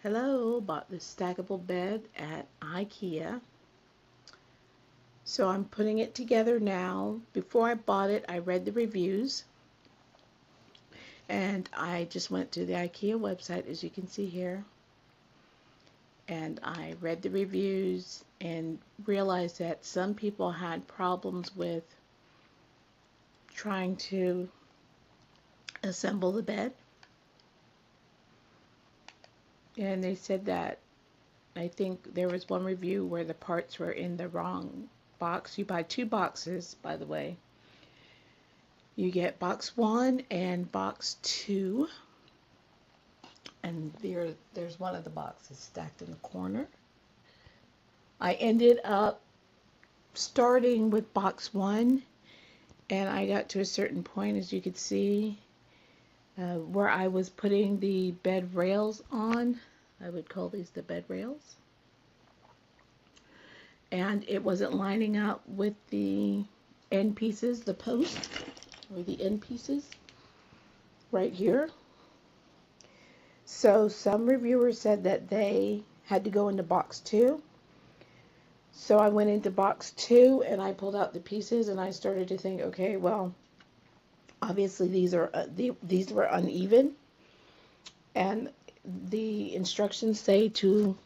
Hello, bought this stackable bed at Ikea. So I'm putting it together now. Before I bought it, I read the reviews. And I just went to the Ikea website, as you can see here. And I read the reviews and realized that some people had problems with trying to assemble the bed. And they said that I think there was one review where the parts were in the wrong box. You buy 2 boxes, by the way. You get box 1 and box 2. And there's one of the boxes stacked in the corner. I ended up starting with box 1, and I got to a certain point, as you could see, where I was putting the bed rails on. I would call these the bed rails. And it wasn't lining up with the end pieces, the posts, or the end pieces right here. So some reviewers said that they had to go into box 2. So I went into box 2 and I pulled out the pieces and I started to think, okay, well, obviously these were uneven, and the instructions say to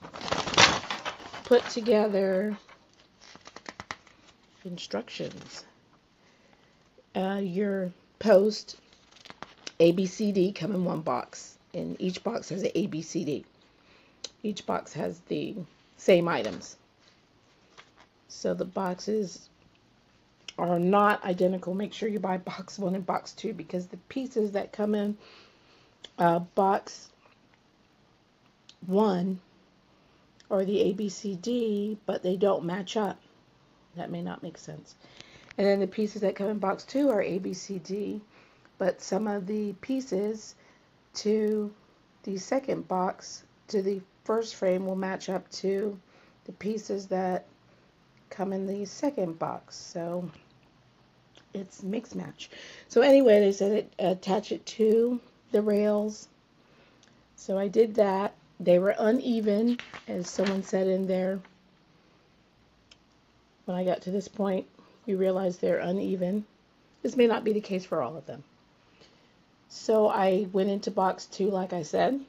put together instructions. Your post ABCD come in one box, and each box has an ABCD. Each box has the same items. So the boxes are not identical. Make sure you buy box 1 and box 2, because the pieces that come in box 1 are the ABCD, but they don't match up. That may not make sense. And then the pieces that come in box 2 are ABCD, but some of the pieces to the second box, to the first frame, will match up to the pieces that come in the second box. So it's mix match. So anyway, they said attach it to the rails. So I did that. They were uneven, as someone said in there. When I got to this point, you realize they're uneven. This may not be the case for all of them. So I went into box 2, like I said,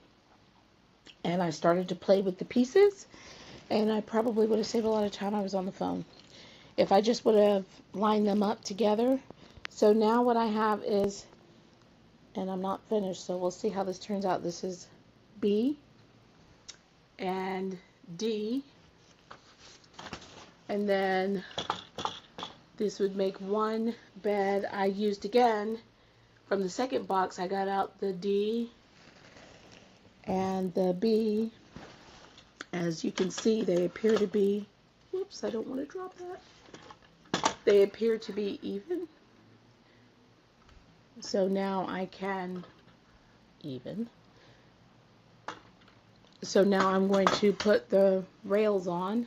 and I started to play with the pieces, and I probably would have saved a lot of time. I was on the phone if I just would have lined them up together. So now what I have is, and I'm not finished, so we'll see how this turns out. This is B and D, and then this would make one bed. I used, again, from the second box, I got out the D and the B. As you can see, they appear to be, whoops, I don't want to drop that. They appear to be even. So now I can even. So now I'm going to put the rails on.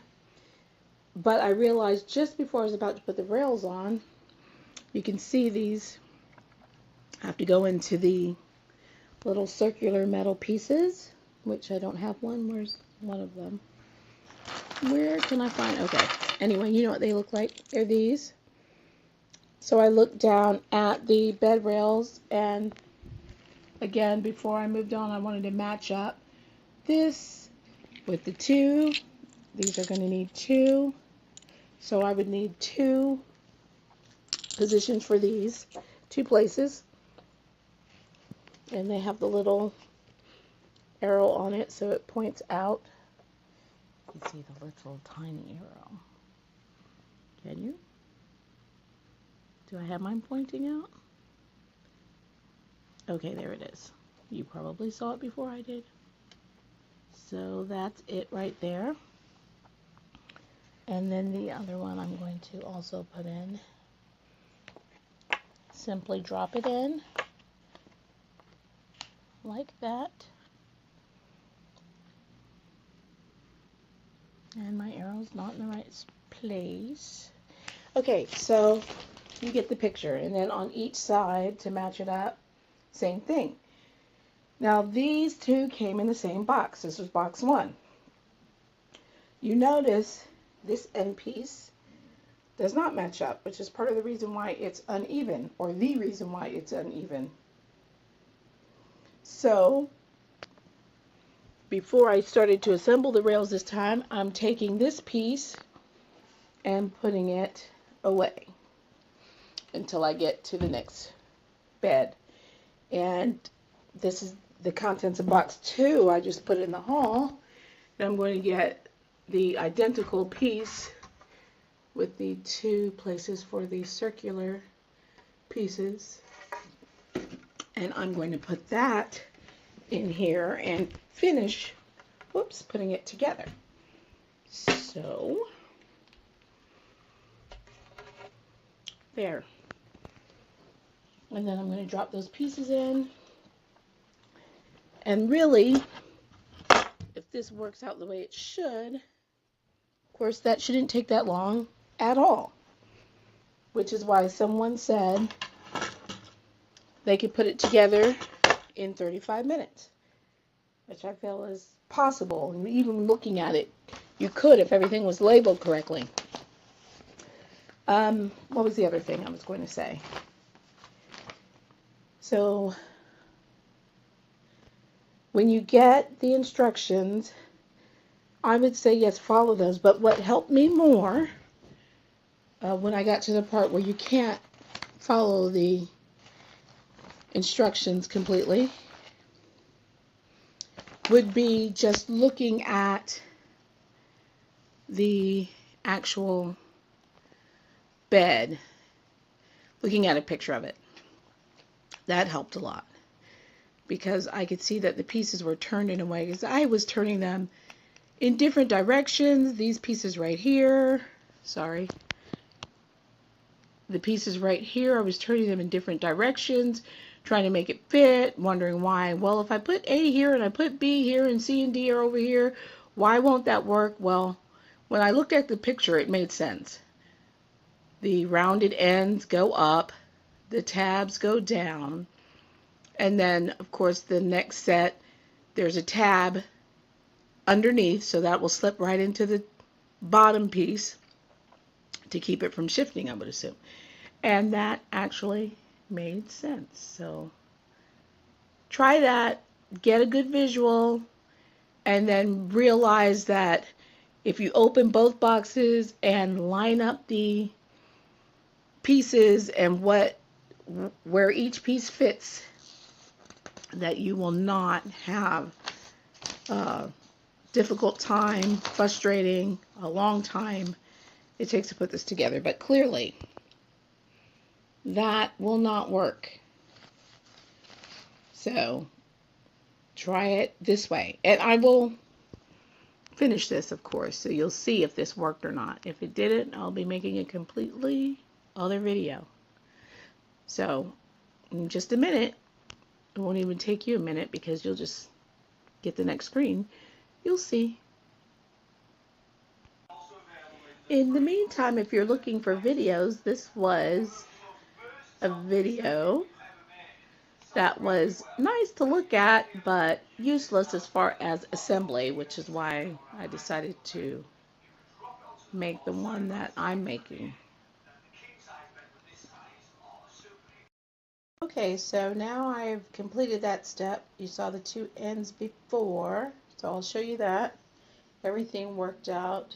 But I realized just before I was about to put the rails on, you can see these have to go into the little circular metal pieces, which I don't have one. Where's one of them? Where can I find? Okay. Anyway, you know what they look like. They're these. So I looked down at the bed rails, and again, before I moved on, I wanted to match up this with the 2. These are going to need 2. So I would need 2 positions for these, 2 places. And they have the little arrow on it, so it points out. You can see the little tiny arrow. Can you? Do I have mine pointing out? Okay, there it is. You probably saw it before I did. So that's it right there. And then the other one I'm going to also put in. Simply drop it in like that. And my arrow's not in the right place. Okay, so you get the picture. And then on each side, to match it up, same thing. Now these two came in the same box. This was box 1. You notice this end piece does not match up, which is part of the reason why it's uneven, or the reason why it's uneven. So before I started to assemble the rails this time, I'm taking this piece and putting it away until I get to the next bed. And this is the contents of box 2. I just put it in the haul. And I'm going to get the identical piece with the 2 places for the circular pieces. And I'm going to put that in here and finish, putting it together. So, there. And then I'm going to drop those pieces in. And really, if this works out the way it should, of course, that shouldn't take that long at all. Which is why someone said they could put it together in 35 minutes. Which I feel is possible. And even looking at it, you could if everything was labeled correctly. What was the other thing I was going to say? So, when you get the instructions, I would say yes, follow those. But what helped me more, when I got to the part where you can't follow the instructions completely, would be just looking at the actual bed, looking at a picture of it. That helped a lot, because I could see that the pieces were turned in a way, because I was turning them in different directions. These pieces right here, sorry, the pieces right here, I was turning them in different directions, trying to make it fit, wondering why. Well, if I put A here and I put B here and C and D are over here, why won't that work? Well, when I looked at the picture, it made sense. The rounded ends go up, the tabs go down, and then, of course, the next set, there's a tab underneath, so that will slip right into the bottom piece to keep it from shifting, I would assume. And that actually made sense. So try that, get a good visual, and then realize that if you open both boxes and line up the pieces and where each piece fits, that you will not have a difficult time, frustrating, a long time it takes to put this together. But clearly, that will not work. So, try it this way. And I will finish this, of course, so you'll see if this worked or not. If it didn't, I'll be making a completely other video. So, in just a minute, it won't even take you a minute, because you'll just get the next screen. You'll see. In the meantime, if you're looking for videos, this was a video that was nice to look at, but useless as far as assembly, which is why I decided to make the one that I'm making. Okay, so now I've completed that step. You saw the 2 ends before, so I'll show you that. Everything worked out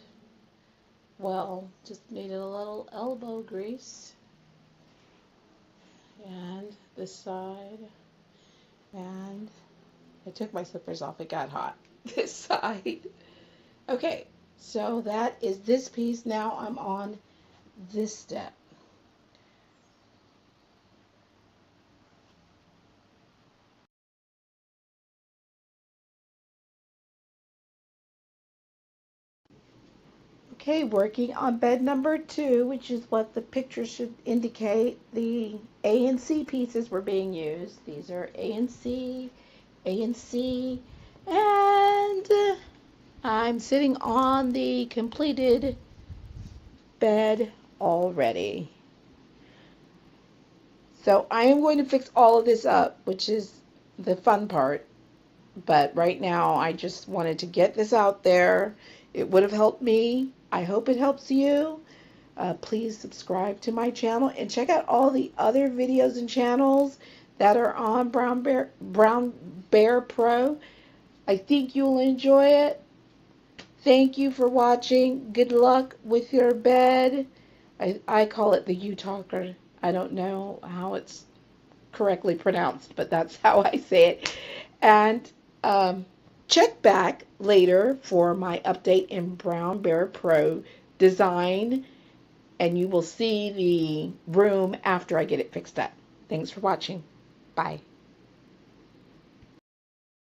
well, just needed a little elbow grease. And this side, and I took my slippers off, it got hot. This side. Okay, so that is this piece. Now I'm on this step. Okay, working on bed number 2, which is what the picture should indicate. The A and C pieces were being used. These are A and C, and I'm sitting on the completed bed already. So I am going to fix all of this up, which is the fun part. But right now, I just wanted to get this out there. It would have helped me. I hope it helps you. Please subscribe to my channel and check out all the other videos and channels that are on Brown Bear Pro. I think you'll enjoy it. Thank you for watching. Good luck with your bed. I call it the U-Talker. I don't know how it's correctly pronounced, but that's how I say it. And check back later for my update in Brown Bear Pro design, and you will see the room after I get it fixed up. Thanks for watching. Bye.